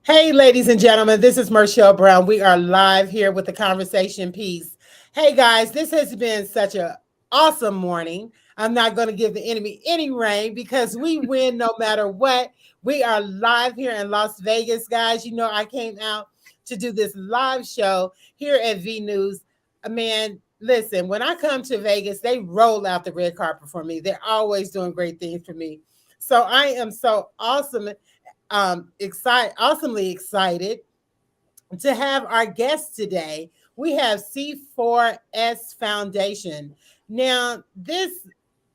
Hey, ladies and gentlemen, this is Marshall Brown. We are live here with the conversation piece. Hey, guys, this has been such an awesome morning. I'm not going to give the enemy any rain because we win no matter what. We are live here in Las Vegas, guys. You know, I came out to do this live show here at V News. Man, listen, when I come to Vegas, they roll out the red carpet for me. They're always doing great things for me. So I am so awesomely excited to have our guest today. We have C4S Foundation. Now, this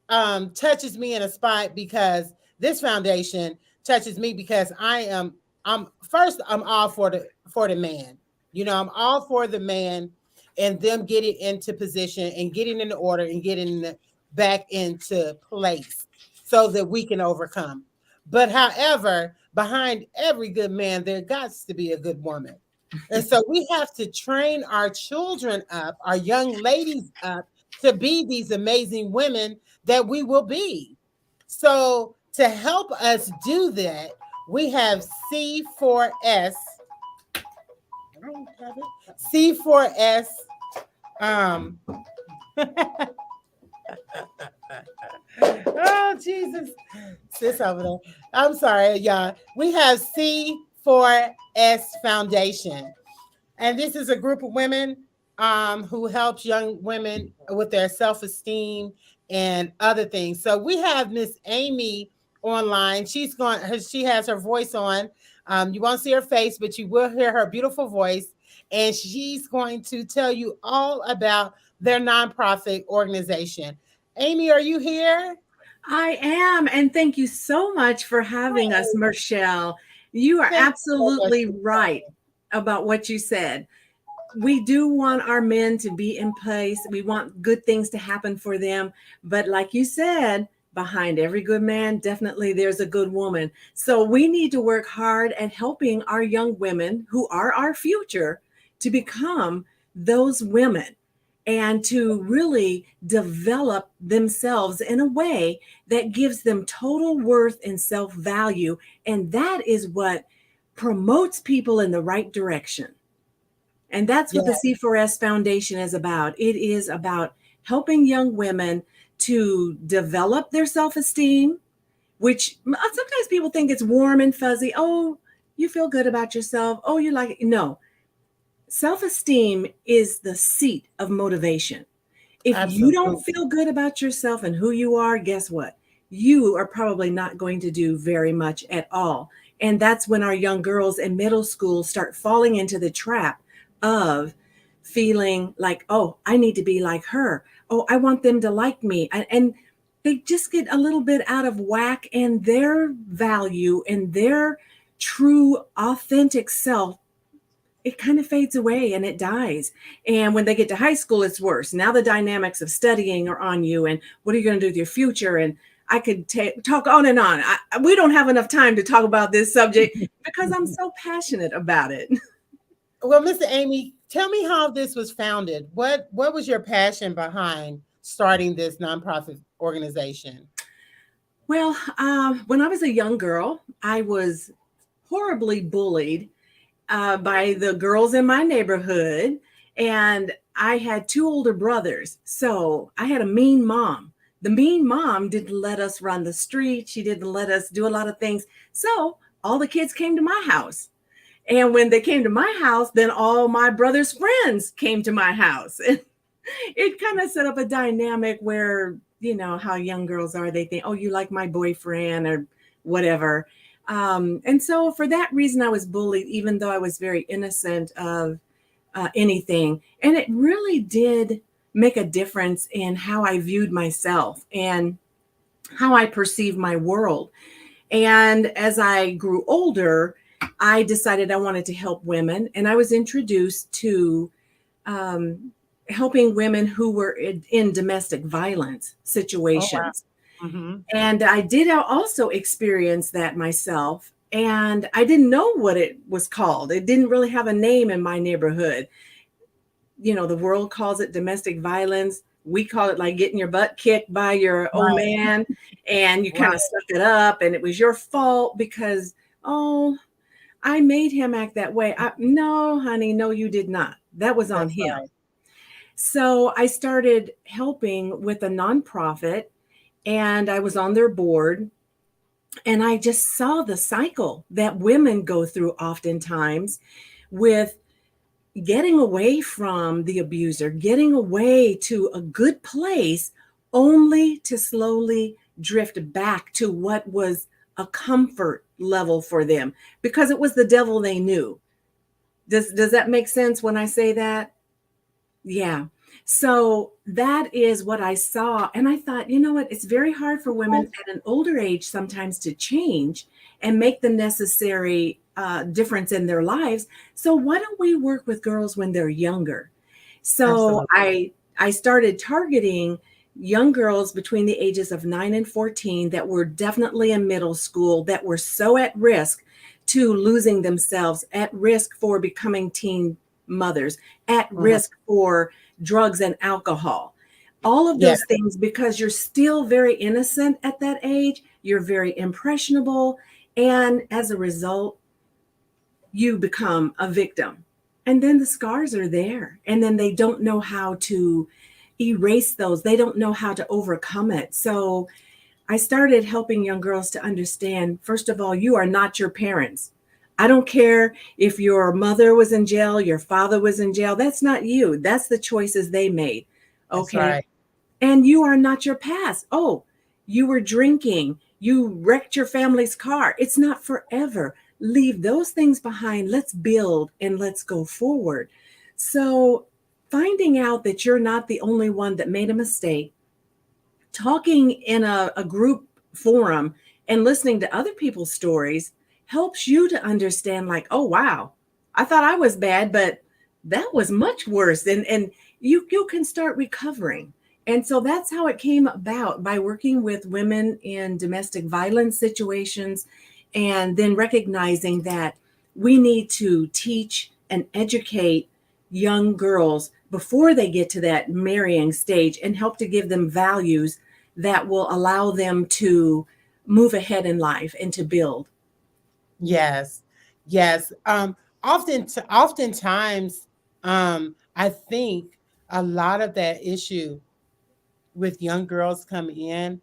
touches me in a spot because this foundation touches me because I'm all for the man. You know, I'm all for the man and them getting into position and getting in order and getting back into place so that we can overcome. But however, behind every good man, there got to be a good woman. And so we have to train our children up, our young ladies up to be these amazing women that we will be. So to help us do that, we have C4S. I don't have it. C4S. Um, oh Jesus, sis over there. I'm sorry, y'all. We have C4S Foundation, and this is a group of women who helps young women with their self-esteem and other things. So we have Miss Amy online. She has her voice on. You won't see her face, but you will hear her beautiful voice, and she's going to tell you all about their nonprofit organization. Amy, are you here? I am. And thank you so much for having us, Marshall. You are Thank you so much absolutely for right about what you said. We do want our men to be in place. We want good things to happen for them. But like you said, behind every good man, definitely there's a good woman. So we need to work hard at helping our young women who are our future to become those women and to really develop themselves in a way that gives them total worth and self value. And that is what promotes people in the right direction. And that's what Yeah, the C4S Foundation is about. It is about helping young women to develop their self esteem, which sometimes people think it's warm and fuzzy. Oh, you feel good about yourself. Oh, you like it. No, self esteem is the seat of motivation. If you don't absolutely. feel good about yourself and who you are, guess what? You are probably not going to do very much at all. And that's when our young girls in middle school start falling into the trap of feeling like, oh, I need to be like her. Oh, I want them to like me. And they just get a little bit out of whack, and their value and their true, authentic self, it kind of fades away and it dies. And when they get to high school, it's worse. Now the dynamics of studying are on you, and what are you going to do with your future? And I could talk on and on. We don't have enough time to talk about this subject because I'm so passionate about it. Well, Mr. Amy, tell me how this was founded. What was your passion behind starting this nonprofit organization? Well, when I was a young girl, I was horribly bullied by the girls in my neighborhood. And I had two older brothers. So I had a mean mom. The mean mom didn't let us run the street. She didn't let us do a lot of things. So all the kids came to my house. And when they came to my house, then all my brother's friends came to my house. And it kind of set up a dynamic where, you know, how young girls are. They think, oh, you like my boyfriend or whatever. And so for that reason, I was bullied, even though I was very innocent of anything. And it really did make a difference in how I viewed myself and how I perceived my world. And as I grew older, I decided I wanted to help women. And I was introduced to um, helping women who were in domestic violence Oh wow. situations. Mm-hmm. And I did also experience that myself. And I didn't know what it was called. It didn't really have a name in my neighborhood. You know, the world calls it domestic violence. We call it like getting your butt kicked by your old Right. man, and you kind Right. of suck it up and it was your fault because, oh, I made him act that way. No, honey, no, you did not. That was on That's him. right. So I started helping with a nonprofit and I was on their board. And I just saw the cycle that women go through oftentimes with getting away from the abuser, getting away to a good place, only to slowly drift back to what was a comfort level for them because it was the devil they knew. Does that make sense when I say that? Yeah. So that is what I saw. And I thought, you know what? It's very hard for women at an older age sometimes to change and make the necessary difference in their lives. So why don't we work with girls when they're younger? So Absolutely. I started targeting young girls between the ages of 9 and 14 that were definitely in middle school, that were so at risk to losing themselves, at risk for becoming teen mothers, at Mhm. risk for drugs and alcohol. All of Yes. those things because you're still very innocent at that age, you're very impressionable, and as a result, you become a victim. And then the scars are there, and then they don't know how to erase those. They don't know how to overcome it. So I started helping young girls to understand, first of all, you are not your parents. I don't care if your mother was in jail, your father was in jail. That's not you. That's the choices they made. That's Okay. right. And you are not your past. Oh, you were drinking. You wrecked your family's car. It's not forever. Leave those things behind. Let's build and let's go forward. So, finding out that you're not the only one that made a mistake, talking in a group forum and listening to other people's stories helps you to understand, like, oh wow, I thought I was bad, but that was much worse. And you can start recovering. And so that's how it came about, by working with women in domestic violence situations and then recognizing that we need to teach and educate young girls before they get to that marrying stage and help to give them values that will allow them to move ahead in life and to build. Yes. Yes. Oftentimes, I think a lot of that issue with young girls come in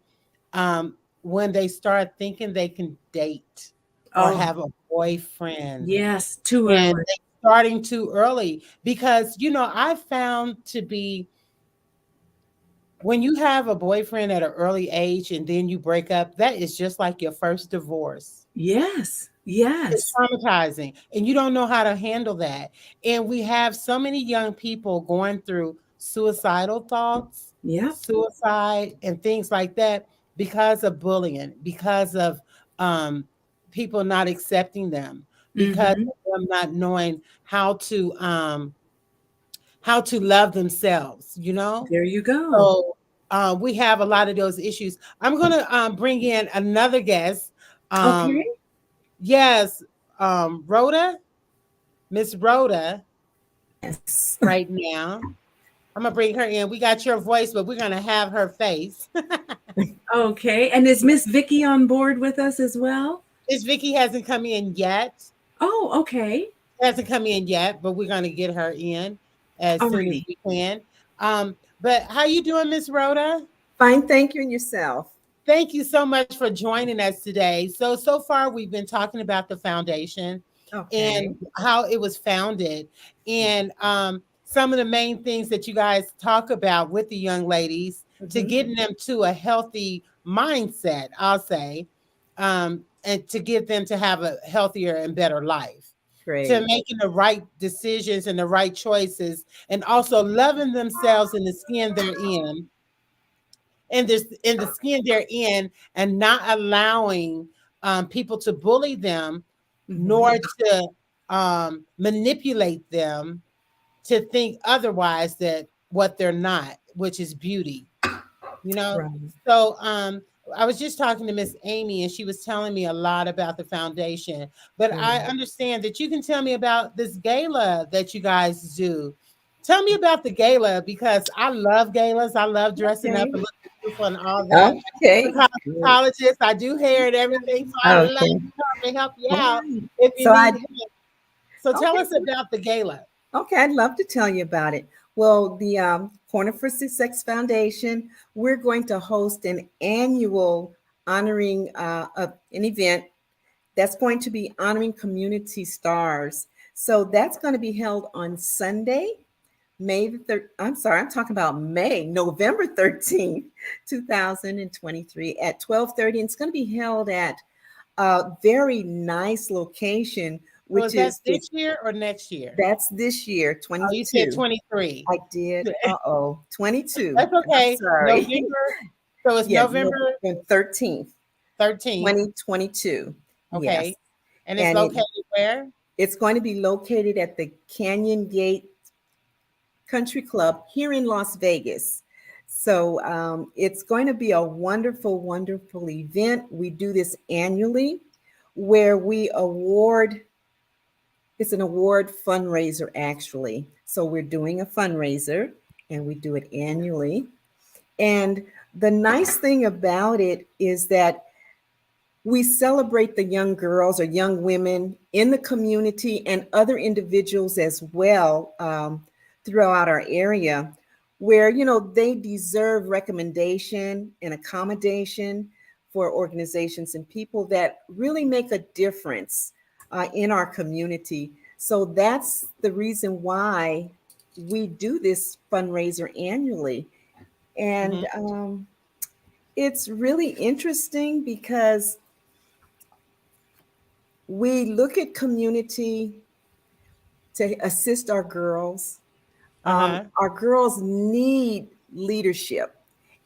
when they start thinking they can date or Oh, have a boyfriend, yes, too and early. they starting too early because I found to be when you have a boyfriend at an early age and then you break up, that is just like your first divorce. Yes, It's yes. traumatizing, and you don't know how to handle that. And we have so many young people going through suicidal thoughts, Yep. suicide, and things like that because of bullying, because of um, people not accepting them, because Hmm. of them not knowing how to love themselves. There you go. So we have a lot of those issues. I'm going to bring in another guest. Okay. Um, Yes, Rhoda, Miss Rhoda, Yes. right now. I'm gonna bring her in. We got your voice, but we're gonna have her face. Okay. And is Miss Vicky on board with us as well? Miss Vicky hasn't come in yet. Oh, okay. Hasn't come in yet, but we're gonna get her in as soon as Alrighty. we can. But how you doing, Miss Rhoda? Fine, thank you, and yourself. Thank you so much for joining us today. So far we've been talking about the foundation Okay. and how it was founded, and some of the main things that you guys talk about with the young ladies to Mhm. getting them to a healthy mindset, I'll say, and to get them to have a healthier and better life, to Great. making the right decisions and the right choices, and also loving themselves in the skin they're in the skin they're in, and not allowing people to bully them, nor Hmm. to manipulate them to think otherwise, that what they're not, which is beauty. you know Right. so I was just talking to Miss Amy, and she was telling me a lot about the foundation, but I Great. understand that you can tell me about this gala that you guys do. Tell me about the gala, because I love galas. I love dressing up Okay. and looking beautiful and all that. Okay. The cosmetologist, I do hair and everything, so I would like Okay. to come and help you All out right. if you So need I help. So tell okay. us about the gala. Okay, I'd love to tell you about it. Well, the Corner for Success Foundation, we're going to host an annual honoring an event that's going to be honoring community stars. So that's going to be held on Sunday, May the 3rd. I'm sorry, I'm talking about November 13th, 2023 at 12:30. And it's going to be held at a very nice location, So which is that is this year or next year? that's this year, Oh, you said 22. 23. I did. 22. That's I'm okay. sorry. November. So it's Yeah, November November 13th, 13th. 2022. Yes. Okay. And it's And located where? it's going to be located at the Canyon Gate Country Club here in Las Vegas. So it's going to be a wonderful, wonderful event. We do this annually where we award, it's an award fundraiser actually. So we're doing a fundraiser and we do it annually. And the nice thing about it is that we celebrate the young girls or young women in the community and other individuals as well throughout our area where, you know, they deserve recommendation and accommodation for organizations and people that really make a difference in our community. So that's the reason why we do this fundraiser annually. Mhm. And it's really interesting because we look at community to assist our girls. Uh-huh. Our girls need leadership.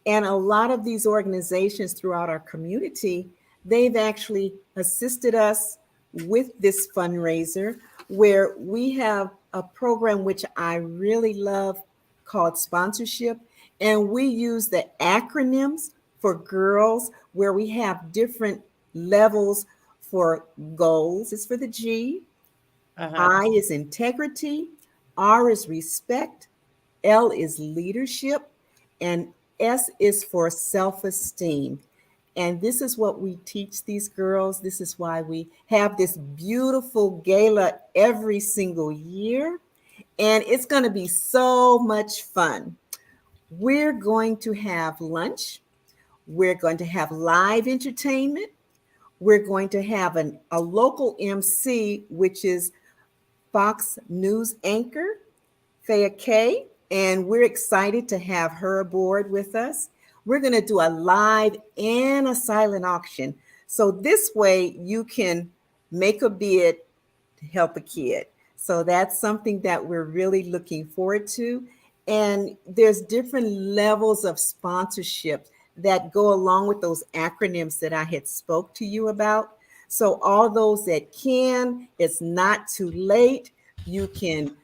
And a lot of these organizations throughout our community, they've actually assisted us with this fundraiser where we have a program which I really love called sponsorship. And we use the acronyms for girls where we have different levels for goals is for the G, Uh-huh. I is integrity, R is respect, L is leadership, and S is for self esteem. And this is what we teach these girls. This is why we have this beautiful gala every single year. And it's going to be so much fun. We're going to have lunch, we're going to have live entertainment, we're going to have a local MC, which is Fox News anchor, Thea Kay, and we're excited to have her aboard with us. We're going to do a live and a silent auction. So this way you can make a bid to help a kid. So that's something that we're really looking forward to. And there's different levels of sponsorship that go along with those acronyms that I had spoke to you about. So all those that can, it's not too late. You can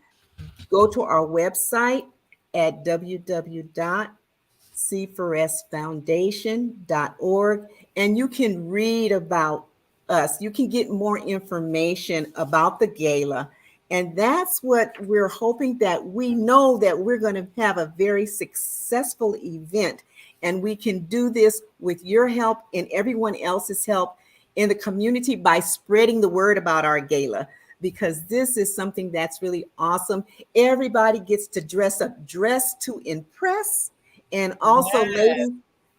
go to our website at www.c4sfoundation.org and you can read about us. You can get more information about the gala. And that's what we're hoping, that we know that we're going to have a very successful event. And we can do this with your help and everyone else's help in the community by spreading the word about our gala, because this is something that's really awesome. Everybody gets to dress up, dress to impress. And also, Yes. ladies,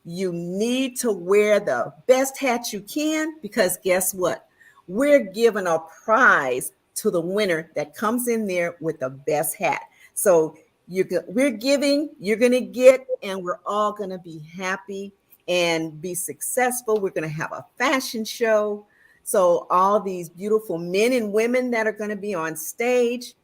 you need to wear the best hat you can, because guess what? We're giving a prize to the winner that comes in there with the best hat. So we're giving, you're going to get, and we're all going to be happy and be successful. We're going to have a fashion show. So all these beautiful men and women that are going to be on stage,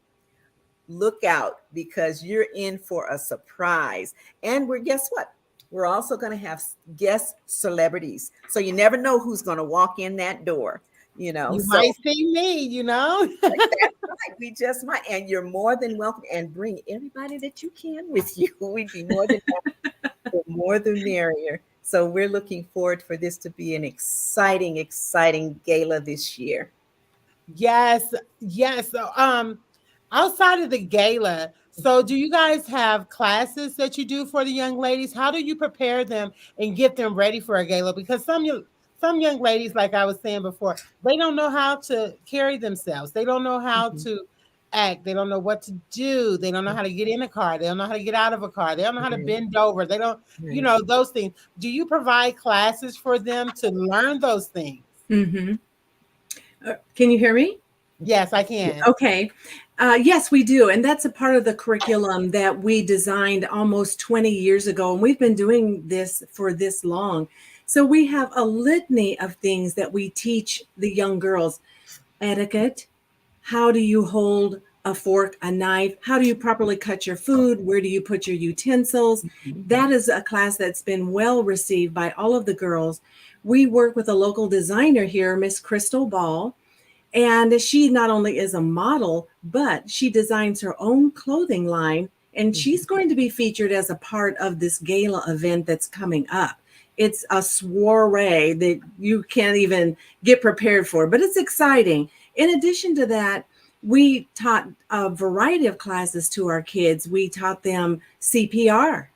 look out, because you're in for a surprise. And guess what? We're also going to have guest celebrities. So you never know who's going to walk in that door, you know. You So might see me, you know. that's right. We just might. And you're more than welcome, and bring everybody that you can with you. We'd be more than the more the merrier. So we're looking forward for this to be an exciting, exciting gala this year. Yes, yes. So, outside of the gala, so do you guys have classes that you do for the young ladies? How do you prepare them and get them ready for a gala? Because some young ladies, like I was saying before, they don't know how to carry themselves. They don't know how Mhm. to act. They don't know what to do. They don't know how to get in a car. They don't know how to get out of a car. They don't know how to Right, bend over. They don't, right. those things. Do you provide classes for them to learn those things? Mm-hmm. Can you hear me? Yes, I can. Okay. Yes, we do. And that's a part of the curriculum that we designed almost 20 years ago. And we've been doing this for this long. So we have a litany of things that we teach the young girls: etiquette. How do you hold a fork, a knife? How do you properly cut your food? Where do you put your utensils? Mhm. That is a class that's been well received by all of the girls. We work with a local designer here, Miss Crystal Ball, and she not only is a model, but she designs her own clothing line. And she's Mhm. going to be featured as a part of this gala event that's coming up. It's a soiree that you can't even get prepared for, but it's exciting. In addition to that, we taught a variety of classes to our kids. We taught them CPR.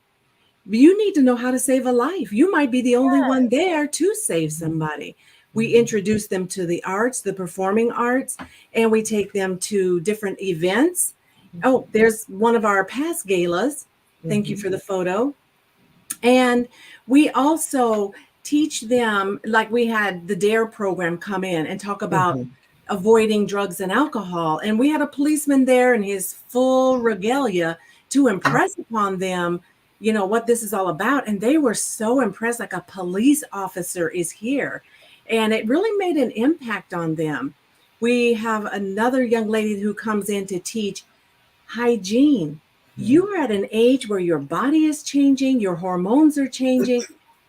You need to know how to save a life. You might be the only one there to save somebody. We Mhm. introduce them to the arts, the performing arts, and we take them to different events. Oh, there's one of our past galas. Thank you Mhm. for the photo. And we also teach them, like we had the DARE program come in and talk about Mhm. avoiding drugs and alcohol. And we had a policeman there in his full regalia to impress upon them, what this is all about. And they were so impressed, like a police officer is here. And it really made an impact on them. We have another young lady who comes in to teach hygiene. Mhm. You are at an age where your body is changing, your hormones are changing.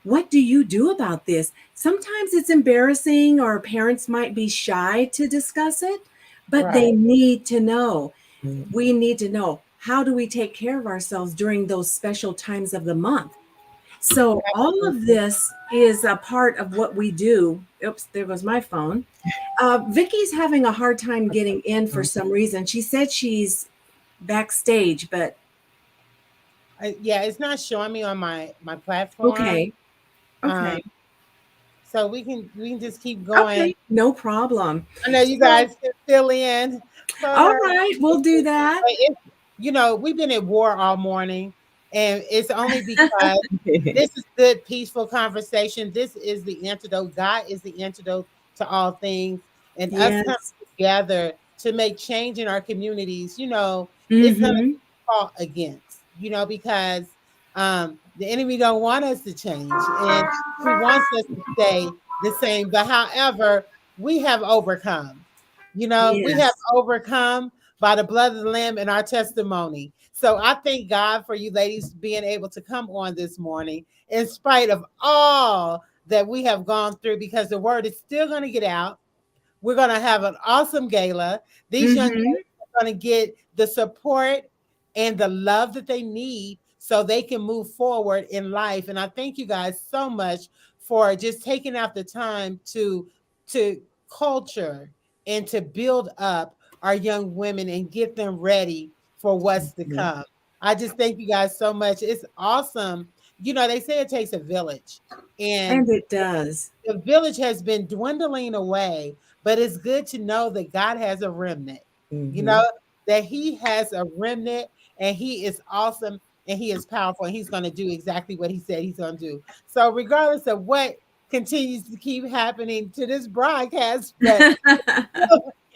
What do you do about this? Sometimes it's embarrassing, or parents might be shy to discuss it, but they Right. need to know. Mhm. We need to know, how do we take care of ourselves during those special times of the month? So, all of this is a part of what we do. Oops, there goes my phone. Vicky's having a hard time getting in for some reason. She said she's backstage, but Yeah, it's not showing me on my platform. okay, Um, okay, so we can just keep going. okay, no problem. I know you So, guys can fill in for all her. right, we'll do that. But we've been at war all morning, and it's only because this is good, peaceful conversation. This is the antidote. God is the antidote to all things, and us coming Yes. together to make change in our communities. It's gonna Mm-hmm. be fought against. Because the enemy don't want us to change, and he wants us to stay the same. But however, we have overcome. We have Yes. overcome by the blood of the Lamb and our testimony. So I thank God for you ladies being able to come on this morning in spite of all that we have gone through, because the word is still going to get out. We're going to have an awesome gala. These young Mm-hmm. ladies are going to get the support and the love that they need so they can move forward in life. And I thank you guys so much for just taking out the time to culture and to build up our young women and get them ready for what's to Mhm. come. I just thank you guys so much. It's awesome. They say it takes a village, and And it does. the village has been dwindling away, but it's good to know that God has a remnant, you know, Mhm. that He has a remnant, and He is awesome, and He is powerful, and He's going to do exactly what He said He's going to do. So, regardless of what continues to keep happening to this broadcast, but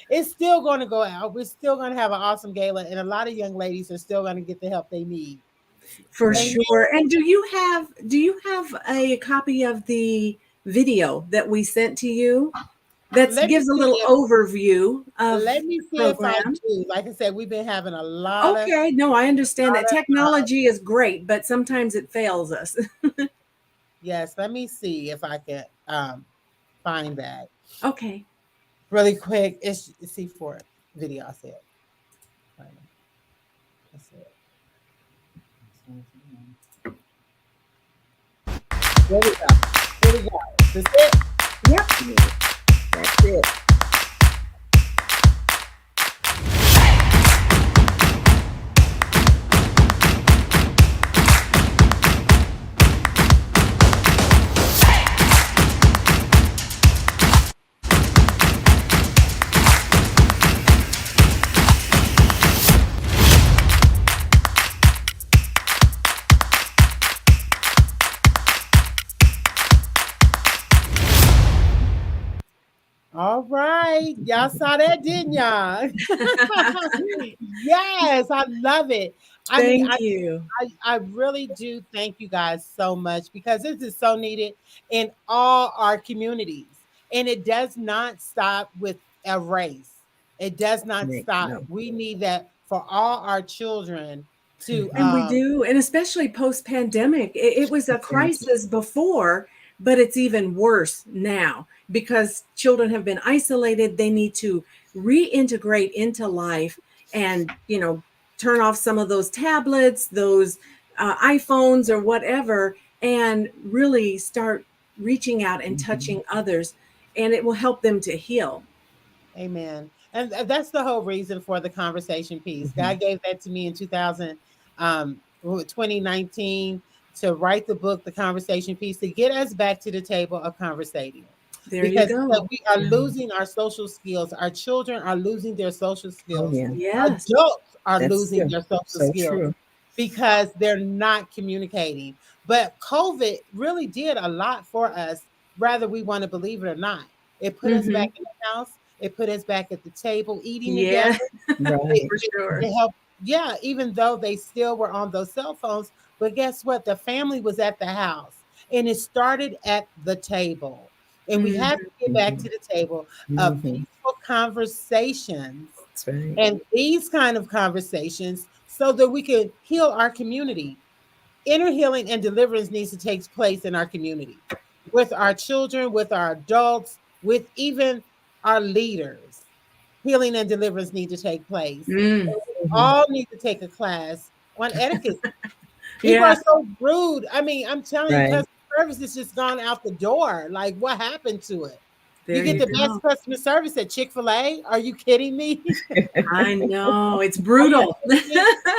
it's still going to go out. We're still going to have an awesome gala, and a lot of young ladies are still going to get the help they need. For Right. Amen. sure. And do you have a copy of the video that we sent to you that Let me gives a see little if overview of Let me the see if I program? do. Like I said, we've been having a Okay, no, I understand lot that of technology is great, but sometimes it fails us. yes. Let me see if I can find that Okay. really quick. It's C4 video. I said. I said. Here we go. Here we go. This is it. Yep. That's it. right. Y'all saw that, didn't y'all? Yes, I love it. I mean, Thank you. I really do thank you guys so much because this is so needed in all our communities. And it does not stop with a race. It does not Nick, stop. no. We need that for all our children to And we do, and especially post-pandemic, it was a crisis before, but it's even worse now because children have been isolated. They need to reintegrate into life and, turn off some of those tablets, those iPhones or whatever, and really start reaching out and touching others, and it will help them to heal. Amen. And that's the whole reason for the conversation piece. Mhm. God gave that to me in 2019 to write the book, The Conversation Piece, to get us back to the table of conversating. There you Because go. we are losing our social skills. Our children are losing their social Oh skills. yeah, Yes. Adults are that's losing true. their social So skills true. because they're not communicating. But COVID really did a lot for us, whether we want to believe it or not. It put us back Hmm. in the house. It put us back at the table eating together. Yeah, Right. for sure. It helped. Yeah, even though they still were on those cell phones, but guess what? The family was at the house, and it started at the table. And we Mhm. have to get back to Mhm. the table of Mhm. peaceful conversations That's right. and these kind of conversations so that we can heal our community. Inner healing and deliverance needs to take place in our community with our children, with our adults, with even our leaders. Healing and deliverance need to take place. Mm. And we Mhm. all need to take a class on etiquette. People are Yeah, so rude. I mean, I'm telling you, Right. customer service has just gone out the door. Like, what happened to it? You there get you the best go. customer service at Chick-fil-A? Are you kidding me? I know it's Are you brutal. kidding me?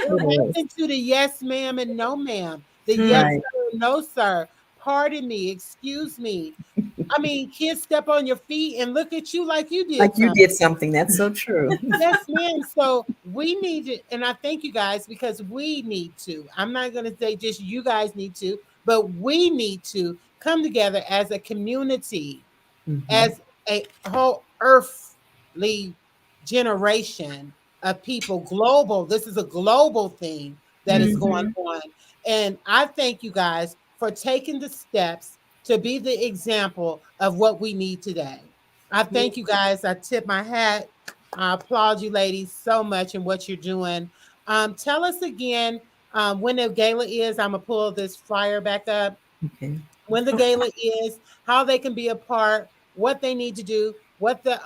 What It is. happened to the yes, ma'am, and no, ma'am? The yes, Mm. Right. sir, no, sir. Pardon me, excuse me. I mean, kids step on your feet and look at you like you Like did you something. did something. That's so true. Yes, ma'am. So we need to, and I thank you guys because we need to. I'm not going to say just you guys need to, but we need to come together as a community, Mhm. as a whole earthly generation of people, global. This is a global thing that is going Mhm. on. And I thank you guys for taking the steps to be the example of what we need today. I Yeah. thank you guys. I tip my hat. I applaud you ladies so much in what you're doing. Tell us again when the gala is. I'm going to pull this flyer back up. Okay. When the Okay. gala is, how they can be a part, what they need to do, what the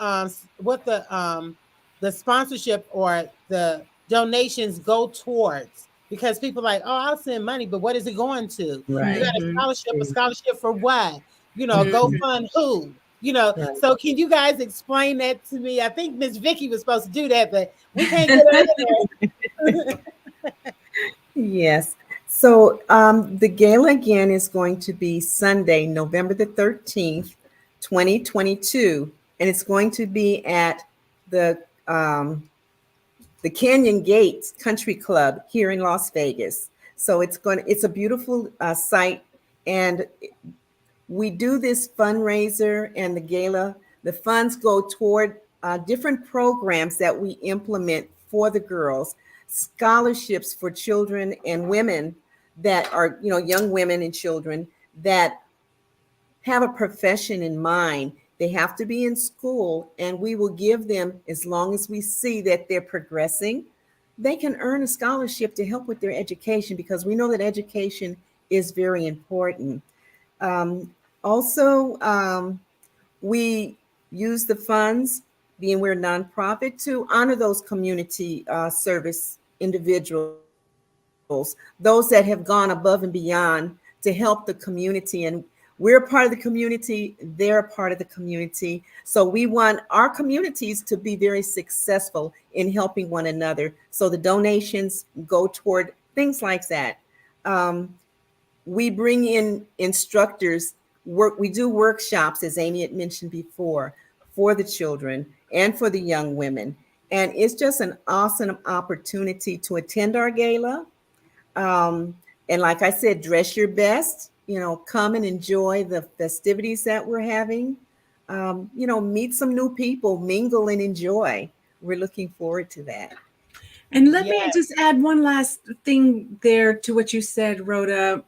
sponsorship or the donations go towards. Because people are like, oh, I'll send money, but what is it going to? You Right. got a Mhm. scholarship. A True. scholarship for what? Go Mhm. Mhm. fund who? Right. So can you guys explain that to me? I think Miss Vicky was supposed to do that, but we can't get her in there. Yes. So the gala again is going to be Sunday, November the 13th, 2022. And it's going to be at the um, the Canyon Gates Country Club here in Las Vegas. So it's a beautiful site, and we do this fundraiser and the gala. The funds go toward different programs that we implement for the girls, scholarships for children and women that are, young women and children that have a profession in mind. They have to be in school, and we will give them, as long as we see that they're progressing, they can earn a scholarship to help with their education because we know that education is very important. Um, also, we use the funds, being we're a nonprofit, to honor those community service individuals, those that have gone above and beyond to help the community. And we're a part of the community, they're a part of the community. So we want our communities to be very successful in helping one another. So the donations go toward things like that. Um, we bring in instructors. We do workshops, as Amy had mentioned before, for the children and for the young women, and it's just an awesome opportunity to attend our gala. um, and like I said, dress your best, come and enjoy the festivities that we're having. meet some new people, mingle and enjoy. We're looking forward to that. And let me Yes. just add one last thing there to what you said, Rhoda.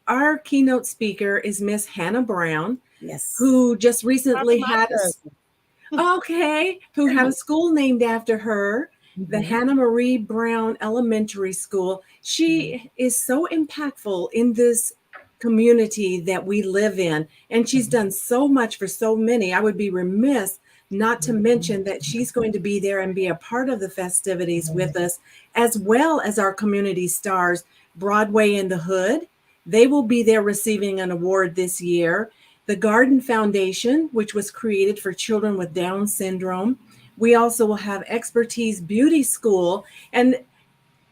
Our keynote speaker is Miss Hannah Brown, Yes. who just recently My had cousin. who had a school named after her, the Mhm. Hannah Marie Brown Elementary School. She is so impactful in this community that we live in, and she's done so much for so many. I would be remiss not to mention that she's going to be there and be a part of the festivities with us, as well as our community stars, Broadway in the Hood. They will be there receiving an award this year. The Garden Foundation, which was created for children with Down syndrome. We also will have Expertise Beauty School. And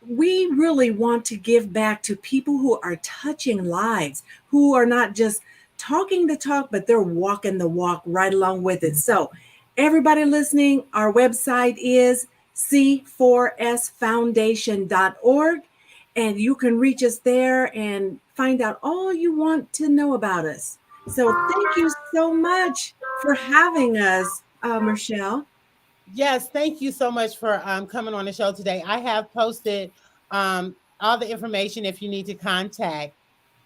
we really want to give back to people who are touching lives, who are not just talking the talk, but they're walking the walk right along with it. So, everybody listening, our website is c4sfoundation.org, and you can reach us there and find out all you want to know about us. So, thank you so much for having us, Michelle. Yes, thank you so much for coming on the show today. I have posted all the information if you need to contact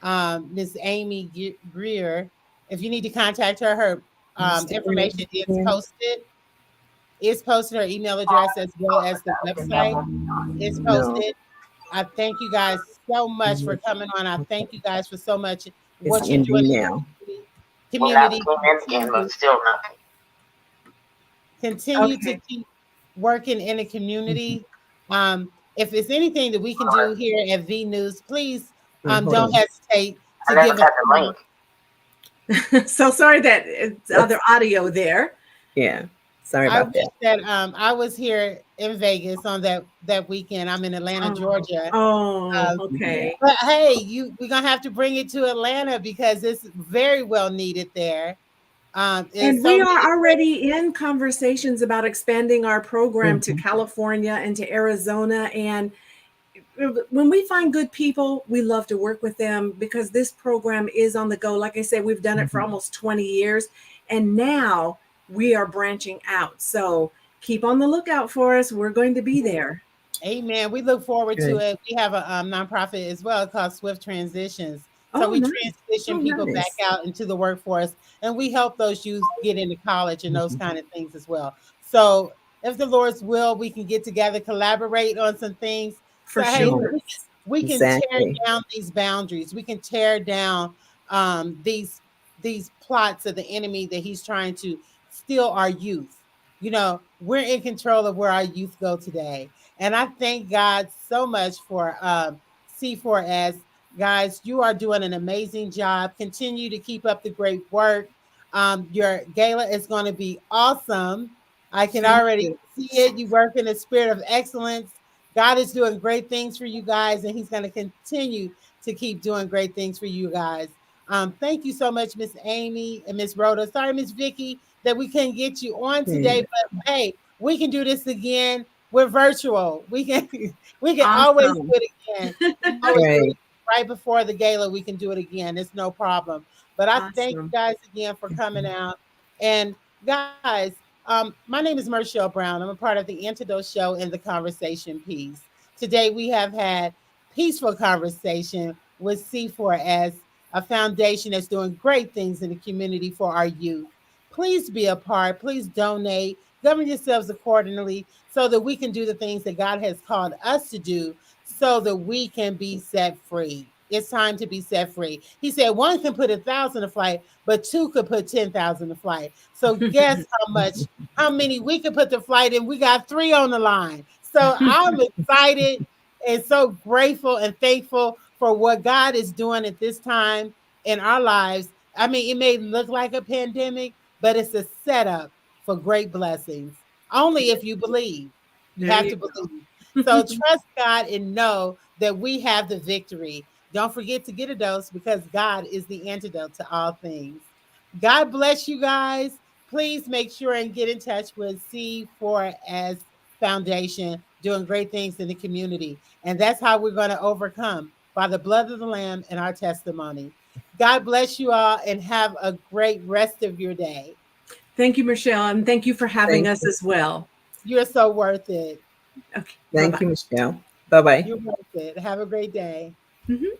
Ms. Amy Greer. If you need to contact her, her information Yeah. is posted. Her email address as well as the website is No, posted. I thank you guys so much for coming on. I thank you guys for so much it's what you're doing ending in now. the community. Continue to Okay. keep working in the community. If it's anything that we can do here at V News, please Hold don't on. hesitate to give us. So sorry that it's other audio there. Yeah. Sorry I about wish that. that I was here in Vegas on that weekend. I'm in Atlanta, Georgia. Oh, Um, Yeah. okay. but hey, we're gonna have to bring it to Atlanta because it's very well needed there. There's And so we many are great. already in conversations about expanding our program to Mhm. California and to Arizona. And when we find good people, we love to work with them because this program is on the go. Like I said, we've done it for almost 20 years, and now we are branching out. So keep on the lookout for us. We're going to be there. Amen. We look forward to Good. it. We have a nonprofit as well called Swift Transitions. So Oh, we nice. transition Oh, people back nice. out into the workforce, and we help those youth get into college and those kind of things as well. So if the Lord's will, we can get together, collaborate on some things. So For hey, sure. Yes. we can tear Exactly. down these boundaries. We can tear down these plots of the enemy that he's trying to steal our youth. We're in control of where our youth go today. And I thank God so much for C4S. Guys, you are doing an amazing job. Continue to keep up the great work. Your gala is going to be awesome. I can Thank already you. see it. You work in a spirit of excellence. God is doing great things for you guys, and He's going to continue to keep doing great things for you guys. Thank you so much, Miss Amy and Miss Rhoda. Sorry, Miss Vicky, that we couldn't get you on today, Yeah. but hey, we can do this again. We're virtual. We can we can always do Awesome. it again. We can always do Right. it right before the gala. We can do it again. It's no problem. But I thank you Awesome. guys again for coming out. And guys, my name is Marshall Brown. I'm a part of the Antidote Show and the Conversation Piece. Today we have had peaceful conversation with C4S, a foundation that's doing great things in the community for our youth. Please be a part. Please donate. Govern yourselves accordingly so that we can do the things that God has called us to do so that we can be set free. It's time to be set free. He said one can put 1,000 to flight, but two could put 10,000 to flight. So guess how many we could put to flight, and we got three on the line. So I'm excited and so grateful and thankful for what God is doing at this time in our lives. I mean, it may look like a pandemic, but it's a setup for great blessings. Only if you believe. You There have you to believe. So go. trust God and know that we have the victory. Don't forget to get a dose because God is the antidote to all things. God bless you guys. Please make sure and get in touch with C4S Foundation, doing great things in the community. And that's how we're going to overcome by the blood of the Lamb and our testimony. God bless you all and have a great rest of your day. Thank you, Michelle, and thank you for having Thank us as well. You're so worth it. Okay. Thank Bye-bye. you, Michelle. Bye-bye. You're worth it. Have a great day. Mhm.